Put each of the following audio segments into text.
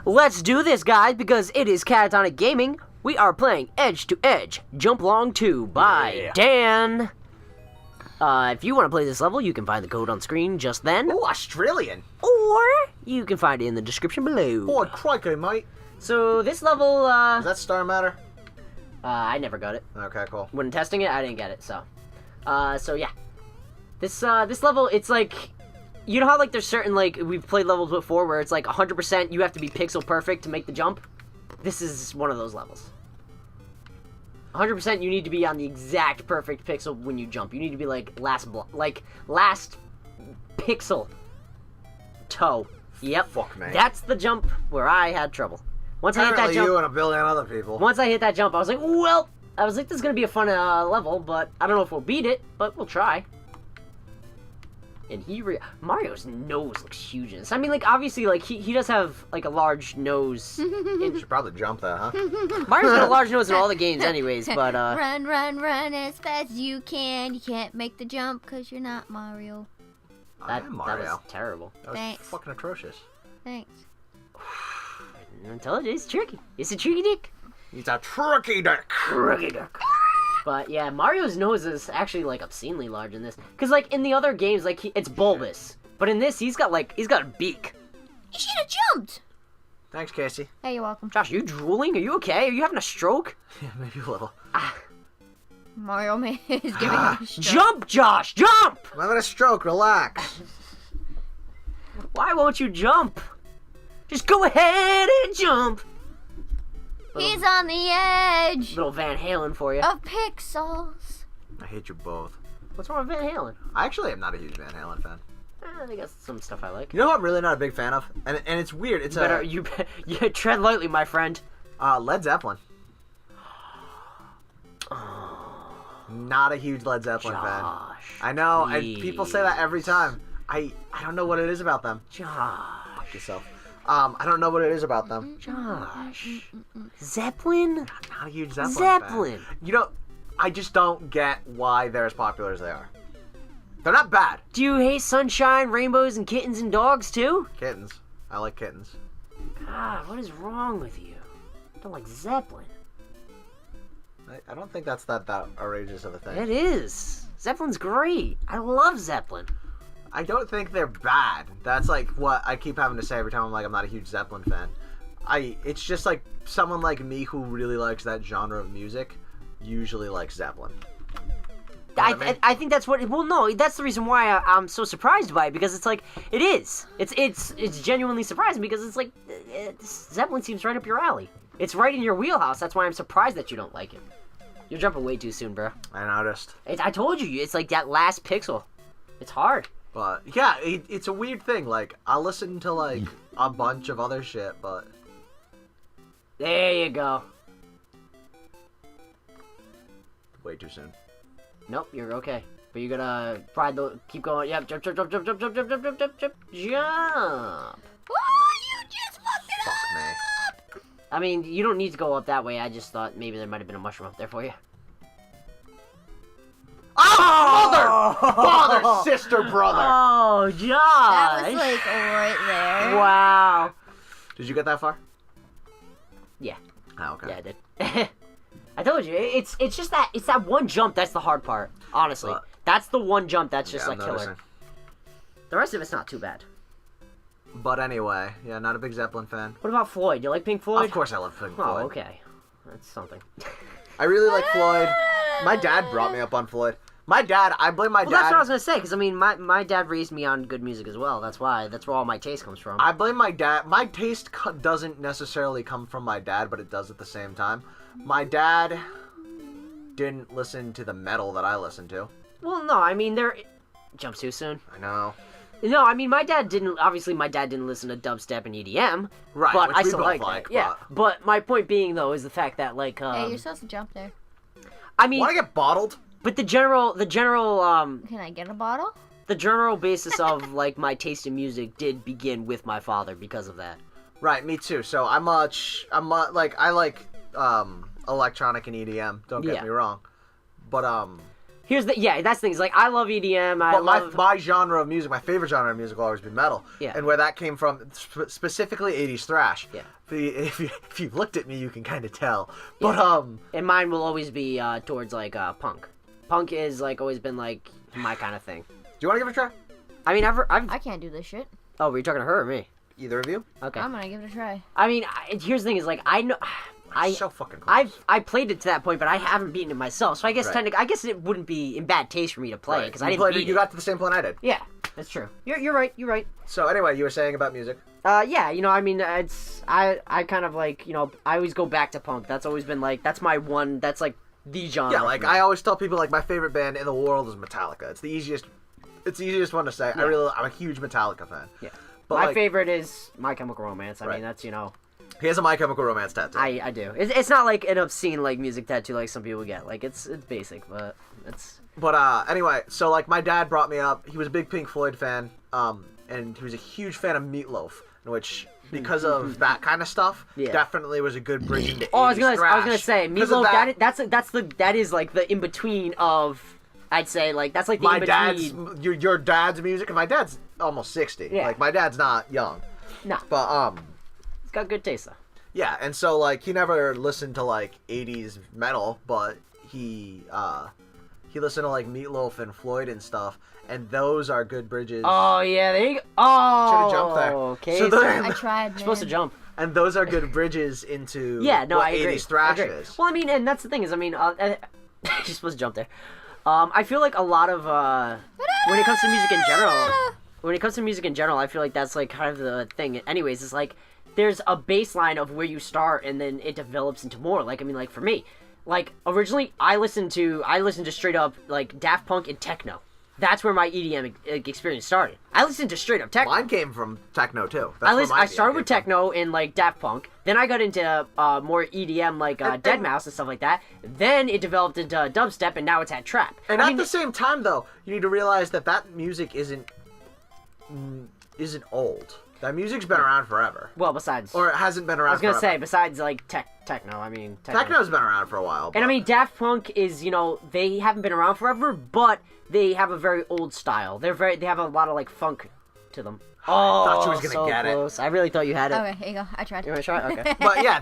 Let's do this, guys, because it is Catatonic Gaming. We are playing Edge to Edge, Jump Long 2 by Dan. If you want to play this level, you can find the code on screen just then. Oh, Australian. Or you can find it in the description below. Oh, crikey, mate. So this level, Does that star matter? I never got it. Okay, cool. When testing it, I didn't get it, so. So yeah. This level, it's like, you know how like there's certain, like, we've played levels before where it's like 100% you have to be pixel perfect to make the jump? This is one of those levels. 100% you need to be on the exact perfect pixel when you jump. You need to be like last pixel toe. Yep. Fuck me. That's the jump where I had trouble. Once I hit that jump, you and a billion other people. Once I hit that jump, I was like, well, this is gonna be a fun level, but I don't know if we'll beat it, but we'll try. And Mario's nose looks huge in this. I mean, like, obviously, like, he does have, like, a large nose. You should probably jump that, huh? Mario's got a large nose in all the games anyways, but, Run, run, run as fast as you can. You can't make the jump because you're not Mario. That Mario. was terrible. That was Thanks. fucking atrocious. Thanks. I told you, it's tricky. It's a tricky dick. It's a tricky dick. Tricky dick. But yeah, Mario's nose is actually like obscenely large in this. Cause like in the other games, like it's bulbous, but in this he's got a beak. You should have jumped. Thanks, Casey. Hey, you're welcome. Josh, are you drooling? Are you okay? Are you having a stroke? Yeah, maybe a little. Mario Man is giving him a stroke. Jump, Josh, jump! I'm having a stroke. Relax. Why won't you jump? Just go ahead and jump. He's on the edge Little Van Halen for you. of pixels. I hate you both. What's wrong with Van Halen? I actually am not a huge Van Halen fan. I got some stuff I like. You know what I'm really not a big fan of? And it's weird. It's You tread lightly, my friend. Led Zeppelin. Not a huge Led Zeppelin fan. Josh. I know, and people say that every time. I don't know what it is about them. Josh. Fuck yourself. I don't know what it is about them. Josh. Zeppelin? Not a huge Zeppelin Zeppelin. fan. You know, I just don't get why they're as popular as they are. They're not bad. Do you hate sunshine, rainbows, and kittens and dogs too? Kittens. I like kittens. God, what is wrong with you? I don't like Zeppelin. I don't think that's that outrageous of a thing. It is. Zeppelin's great. I love Zeppelin. I don't think they're bad. That's like what I keep having to say every time I'm like, I'm not a huge Zeppelin fan. It's just like someone like me who really likes that genre of music usually likes Zeppelin. I think that's what. Well, no, that's the reason why I'm so surprised by it, because it's like it is. It's genuinely surprising because it's like Zeppelin seems right up your alley. It's right in your wheelhouse. That's why I'm surprised that you don't like it. You're jumping way too soon, bro. I noticed. I told you, it's like that last pixel. It's hard. But yeah, it's a weird thing. Like I'll listen to like a bunch of other shit, but There you go. way too soon. Nope, you're okay. But you gotta keep going. Yep, jump, jump, jump, jump, jump, jump, jump, jump, jump, jump, jump. Oh, you just fucked it Fuck up. me. I mean, you don't need to go up that way. I just thought maybe there might have been a mushroom up there for you. Oh! Mother! Father, sister, brother! Oh, Josh! That was like right there. Wow. Did you get that far? Yeah. Oh, okay. Yeah, I did. I told you, it's just that one jump that's the hard part. Honestly, that's the one jump that's just like killer. The rest of it's not too bad. But anyway, yeah, not a big Zeppelin fan. What about Floyd? Do you like Pink Floyd? Of course I love Pink Floyd. Oh, okay. That's something. I really like Floyd. My dad brought me up on Floyd. I blame my dad. Well, that's what I was gonna say, because I mean, my dad raised me on good music as well. That's where all my taste comes from. I blame my dad. My taste doesn't necessarily come from my dad, but it does at the same time. My dad didn't listen to the metal that I listened to. Well, no, I mean, jumps too soon. I know. No, I mean, my dad didn't listen to dubstep and EDM. Right, but which I we still both like that. Yeah, but my point being, though, is the fact that, like, Hey, you're supposed to jump there. I mean, Want to get bottled? But the general, Can I get a bottle? the general basis of, like, my taste in music did begin with my father because of that. Right, me too. So I like electronic and EDM. Don't get me wrong, but that's the thing. It's like I love EDM. But my genre of music, my favorite genre of music will always be metal. Yeah. And where that came from, specifically 80s thrash. Yeah. If you've looked at me, you can kind of tell. Yeah. But and mine will always be towards like punk. Punk is like always been like my kind of thing. do you want to give it a try? I mean, I've. I can't do this shit. Oh, were you talking to her or me? Either of you? Okay. I'm gonna give it a try. I mean, here's the thing: is like I know. So fucking close. I played it to that point, but I haven't beaten it myself. So I guess Right. I guess it wouldn't be in bad taste for me to play it because I didn't beat You it. got to the same point I did. Yeah, that's true. You're right. You're right. So anyway, you were saying about music. Yeah, I mean, I kind of like, I always go back to punk. That's always been like, that's my one, that's like the genre. Yeah, like I always tell people, like my favorite band in the world is Metallica. It's the easiest one to say. Yeah. I'm a huge Metallica fan. Yeah. But My like, favorite is My Chemical Romance. I Right. mean, that's, he has a My Chemical Romance tattoo. I do. It's not like an obscene, like, music tattoo like some people get. Like, it's basic, but it's... But anyway, so like my dad brought me up. He was a big Pink Floyd fan, and he was a huge fan of Meatloaf, which because of that kind of stuff, Yeah. definitely was a good bridge into. Oh, I was 80s gonna thrash. say, Because of Meatloaf, that is, like, the in-between of... I'd say, like, that's like the my in-between... dad's your dad's music, and my dad's almost 60. Yeah. Like my dad's not young. Nah, But it's got good taste, though. yeah, and so like he never listened to like 80s metal, but he listened to like Meatloaf and Floyd and stuff, and those are good bridges. Oh, yeah, there you go. Oh! Should've jumped there. Okay, So then- I tried, man. You're supposed to jump. And those are good bridges into Yeah, no, what I agree. 80s thrash I agree. is. Well, I mean, and that's the thing is, I mean, you're supposed to jump there. I feel like a lot of when it comes to music in general, I feel like that's like kind of the thing. Anyways, it's like there's a baseline of where you start, and then it develops into more. Like, I mean, like for me, like originally I listened to straight up like Daft Punk and techno. That's where my EDM experience started. I listened to straight up techno. Mine came from techno too. That's where my I started EDM with came techno and like Daft Punk. Then I got into more EDM like Deadmau5 and stuff like that. Then it developed into dubstep, and now it's at trap. from. And I at mean, the same time, though, you need to realize that music isn't old. That music's been around forever, well, besides, or it hasn't been around. I was gonna forever. say besides like techno. I mean, Techno's been around for a while. And I but- mean, Daft Punk is they haven't been around forever, but they have a very old style. They have a lot of like funk to them. Oh, thought you was gonna so get it. close. I really thought you had it. Okay, here you go. I tried. You want to try it? Okay. But yeah,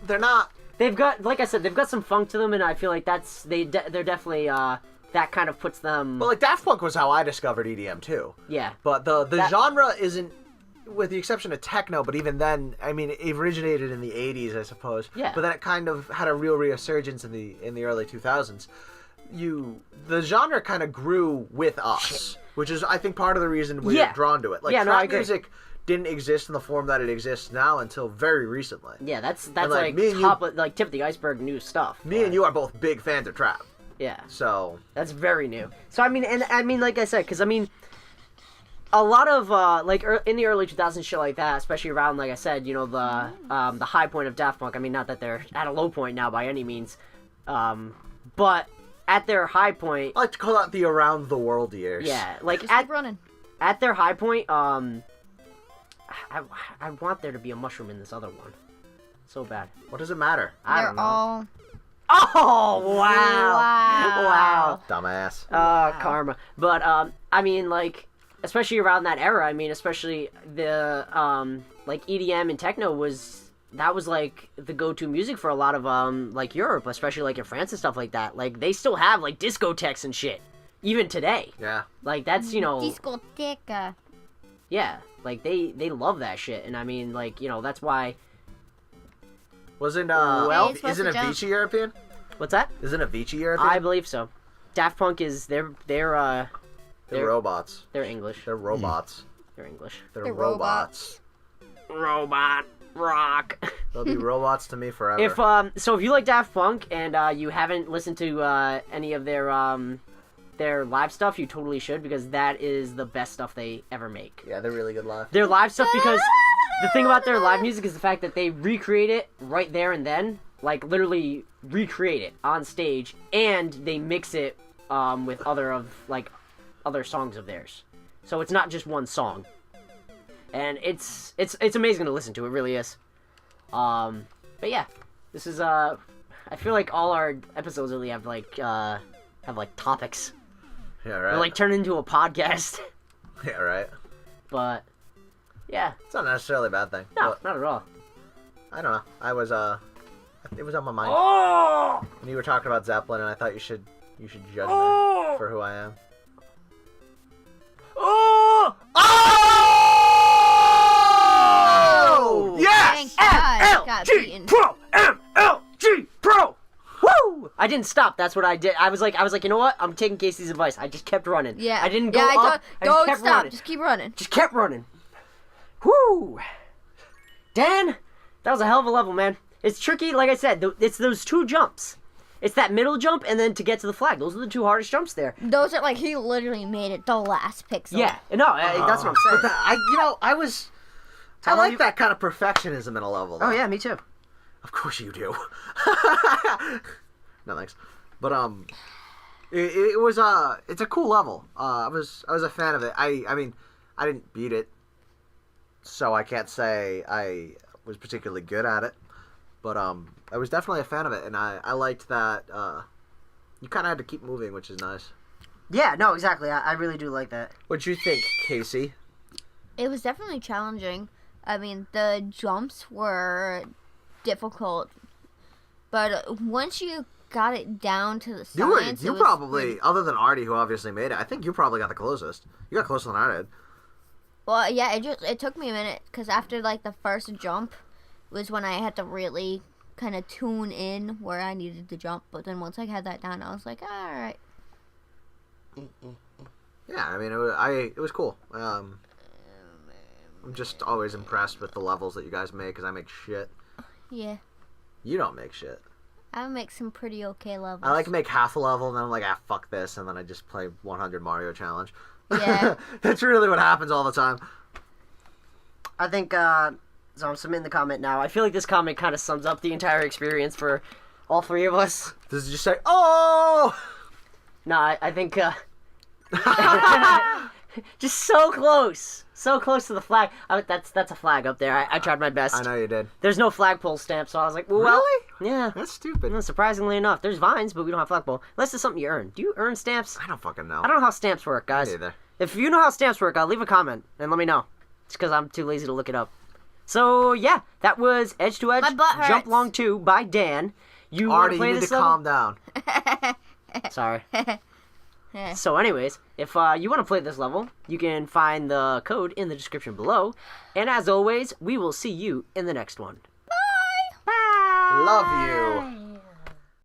they're not. They've got, like I said, they've got some funk to them, and I feel like they're definitely that kind of puts them. Well, like Daft Punk was how I discovered EDM too. Yeah. But the genre isn't, with the exception of techno, but even then, I mean, it originated in the 80s, I suppose. Yeah. But then it kind of had a real resurgence in the early 2000s. The genre kind of grew with us, which is, I think, part of the reason we're Yeah. drawn to it. Like, Yeah, no, I trap agree. music didn't exist in the form that it exists now until very recently. Yeah, that's like, like me and tip of the iceberg new stuff. Me and you are both big fans of trap, Yeah. so That's very new. So I mean, like I said, because I mean, a lot of in the early 2000s, shit like that, especially around, like I said, the high point of Daft Punk. I mean, not that they're at a low point now by any means, but at their high point, I like to call that the around the world years. yeah, like Just keep running. at their high point, I want there to be a mushroom in this other one, so bad. What does it matter? I They're don't know. all. Oh wow! Wow. Dumbass. Karma. But I mean, like, especially around that era. I mean, especially the like EDM and techno was like the go-to music for a lot of like Europe, especially like in France and stuff like that. Like they still have like discotheques and shit even today. Yeah. Like that's Discoteca. yeah. Like they love that shit, and I mean, like Isn't that's why. Hey, it's supposed isn't to jump. Avicii European? What's that? Isn't Avicii European? I believe so. Daft Punk is they're They're robots. they're English. They're robots. They're English. They're robots. Robot rock. They'll be robots to me forever. If if you like Daft Punk and you haven't listened to any of their live stuff, you totally should, because that is the best stuff they ever make. Yeah, they're really good live. Their live stuff, because the thing about their live music is the fact that they recreate it right there and then, like literally recreate it on stage, and they mix it with other songs of theirs. So it's not just one song. And it's amazing to listen to. It really is. But yeah, this is I feel like all our episodes really have like have like topics. Yeah, right. Or like turn into a podcast. Yeah, right. But yeah, It's not necessarily a bad thing. no, But, not at all. I don't know. It was on my mind. Oh! When you were talking about Zeppelin, and I thought you should judge Oh! me for who I am. Oh! Oh! Yes! Thank God, got beaten. Pro! MLG Pro! Woo! I didn't stop. That's what I did. I was like, you know what? I'm taking Casey's advice. I just kept running. Yeah. I didn't go yeah, up. I just don't kept stop. running. Just keep running. Just kept running. Woo! Dan, that was a hell of a level, man. It's tricky, like I said. It's those two jumps. It's that middle jump and then to get to the flag. Those are the two hardest jumps there. Those are like, he literally made it the last pixel. Yeah. No, that's what I'm saying. But I like that kind of perfectionism in a level. Oh though. yeah, me too. Of course you do. No thanks. But it was it's a cool level. I was a fan of it. I mean, I didn't beat it, so I can't say I was particularly good at it. But I was definitely a fan of it, and I liked that you kind of had to keep moving, which is nice. Yeah, no, exactly. I really do like that. What'd you think, Casey? It was definitely challenging. I mean, the jumps were difficult, but once you got it down to the science, You probably, other than Artie, who obviously made it, I think you probably got the closest. You got closer than I did. Well, yeah, it took me a minute because after like the first jump was when I had to really kind of tune in where I needed to jump. But then once I had that down, I was like, all right. Yeah, I mean, it was cool. I'm just always impressed with the levels that you guys make because I make shit. Yeah, You don't make shit. I make some pretty okay levels. I like to make half a level and then I'm like, fuck this, and then I just play 100 Mario Challenge. Yeah. That's really what happens all the time. I think, so I'm submitting the comment now. I feel like this comment kind of sums up the entire experience for all three of us. Does it just say, oh! No, I think, just so close. So close to the flag. That's a flag up there. I tried my best. I know you did. There's no flagpole stamp, so I was like, well, Really? yeah. That's stupid. No, surprisingly enough, there's vines, but we don't have flagpole. Unless it's something you earn. Do you earn stamps? I don't fucking know. I don't know how stamps work, guys. Me either. If you know how stamps work, leave a comment and let me know. It's because I'm too lazy to look it up. So, yeah, that was Edge to Edge My butt hurts. Jump Long 2 by Dan. You want Artie, to play you need this to level? calm down. Sorry. So anyways, if you want to play this level, you can find the code in the description below. And as always, we will see you in the next one. Bye. Bye! Love you.